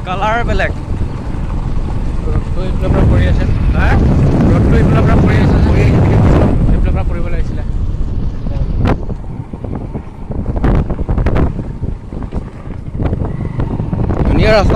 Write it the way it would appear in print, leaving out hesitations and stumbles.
colour বেলেগ ৰ'দটো এইফালৰ পৰা পৰি আছে ৰ'দটো এইফালৰ পৰা পৰি আছে এইফালৰ পৰা পৰিব লাগিছিলে ধুনীয়া ৰাস্তা